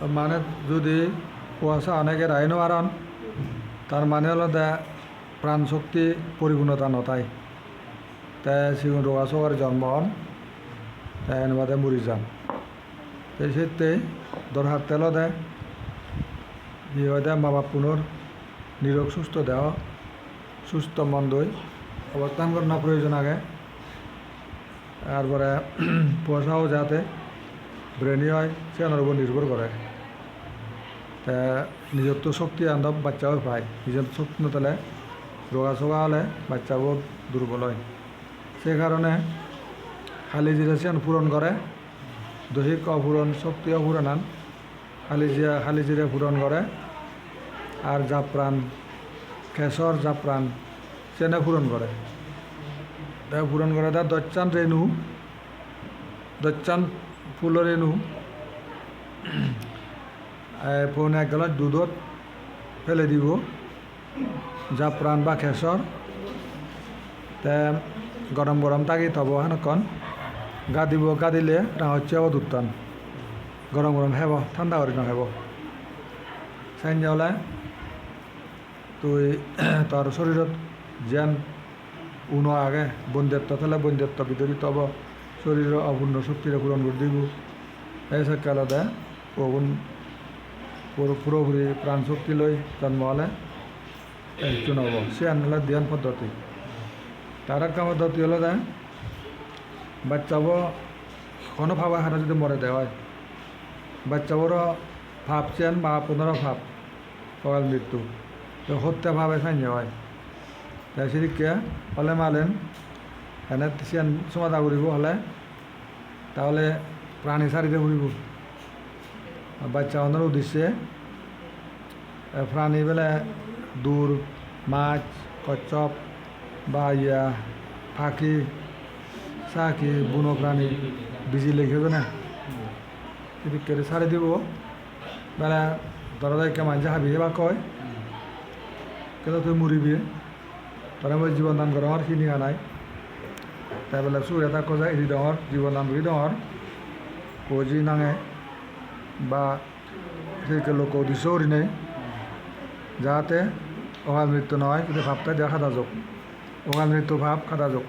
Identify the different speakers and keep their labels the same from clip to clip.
Speaker 1: মানে যদি কুয়াশা অনেকে রাইনো আরন তার মানে হলো প্রাণ শক্তি পরিপূর্ণতা নতাই তাই সিগুন রোগা সবার জন্ম হন তাই অনুবাদে মরি যান এই সেতে দরহার তেল দেয় ইয়ে হয় মা বাপ পুনর নিরোগ সুস্থ দেহ সুস্থ মন দই অবস্থান করার প্রয়োজন আগে তারপরে পয়সাও যাতে ব্রেনি হয় সে উপর নির্ভর করে তা নিজস্ব শক্তি আনন্দ বাচ্চাও পায় নিজস্ব শক্তি নতালে রোগা সোগা হলে বাচ্চাও দুর্বল হয় সে কারণে খালি জিরা সেন পূরণ করে দৈহিক অপূরণ শক্তি অপূরণ আন খালি জিরে পূরণ করে আর জাফরান কেশর জাফরান সেনে পূরণ করে তাই পূরণ করে তার দচ্চান রেণু দচ্চান ফুল রেণু পৌনে 1 গ্লাস দুধত ফেলে দিব জাফরান বা কেশর তে গরম গরম থাকি থব হেনকন গা দিব গা দিলে হচ্ছে আবার দুধটান গরম গরম হেব ঠান্ডা করে হেব চাইন যাওয়ালে তুই তোর শরীরত যেন উনো আগে বন্ধ্যত্ব তাহলে বন্ধ্যত্ব বিতরিত হব শরীরের অপূর্ণ শক্তিরে পূরণ করে দিব এই সকালে দেয় ওগুন পুরোপুরি প্রাণ শক্তি লই জন্ম হলে একজন হব সে আনলে ধ্যান পদ্ধতি তার একটা পদ্ধতি হলো দেয় বাচ্চাব কোনো ভাবা হারা যদি মরে দেওয়া হয় বাচ্চাবোরও ভাবছেন বা পনেরো ভাব সকাল মৃত্যু তো হত্যা ভাবে খাইনি হয় তাই সেদিকে হলে মালেন এনে সিয়ান সমাধা করিব হলে তাহলে প্রাণী সারিতে ঘুরিব বাচ্চা অন্যর উদ্দেশ্যে প্রাণী বেলে দূর মাছ কচ্ছপ বা ফাঁকি চাকি বুনো প্রাণী বিজি লেখে না এদিকে সারি দিব বেলা ধরা যায় মানুষে হাবি বা কয় কিন্তু তুই মরিবি তারা মই জীবন দান করা আমার কিনি আনাই তাই বলে সুর এটা কজা এরি ডর জীবন দান করি ডর কজি নাঙে বা সেই লোক উদ্দেশ্য করি নেই যাতে অকাল মৃত্যু নয় কিন্তু ভাবটা দেওয়া খাদা যাক অকাল মৃত্যু ভাব খাদা যাক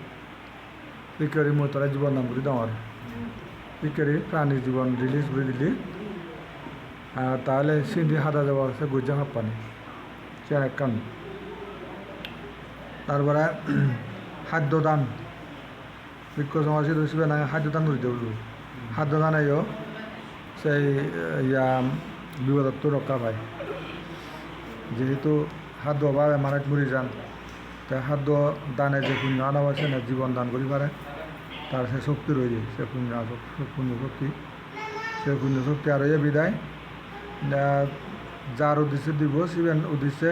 Speaker 1: পিকারি মই তারা জীবন দান করি ডর পিকারি প্রাণীর জীবন রিলিজ করে দিলি তাহলে সিন্ধি খাদা যাওয়া সে গুজা খাপ পানি সে এক কান তারপরে খাদ্যদান বিক্ষ সমাজে হিসেবে না খাদ্যদান করতে বলব খাদ্যদান এও সেই বিপদত্ব রক্ষা পায় যেহেতু খাদ্য অভাবে মানুষ মরি যান তাই খাদ্য দানে যে পুণ্য আনা আছে না জীবন দান করি পারে তার সে শক্তি রয়েছে সে পুণ্য শক্তি সে পুণ্য শক্তি আর বিদায় যার উদ্দেশ্যে দিব শিবের উদ্দেশ্যে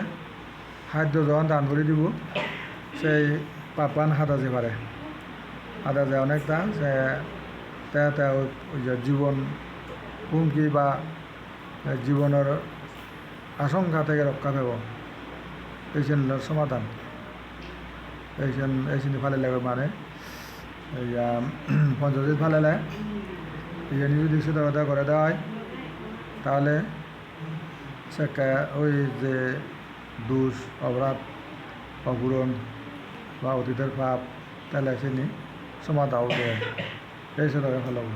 Speaker 1: খাদ্য যখন দান করে দিব সেই পাপান হাতা যে পারে হাতা যায় অনেকটা সে জীবন হুমকি বা জীবনের আশঙ্কা থেকে রক্ষা পাব এইখান সমাধান এইখানে ফালে লাগবে মানে পঞ্চায়েত ফালে এইখানে যদি সতর্কতা করে দেওয়া হয় তাহলে সে ওই যে দোষ অপরাধ অপূরণ বা অতীতের পাপ তাহলে সেনি সমাধাও দেয় এই সতর্কতা ফেলাবো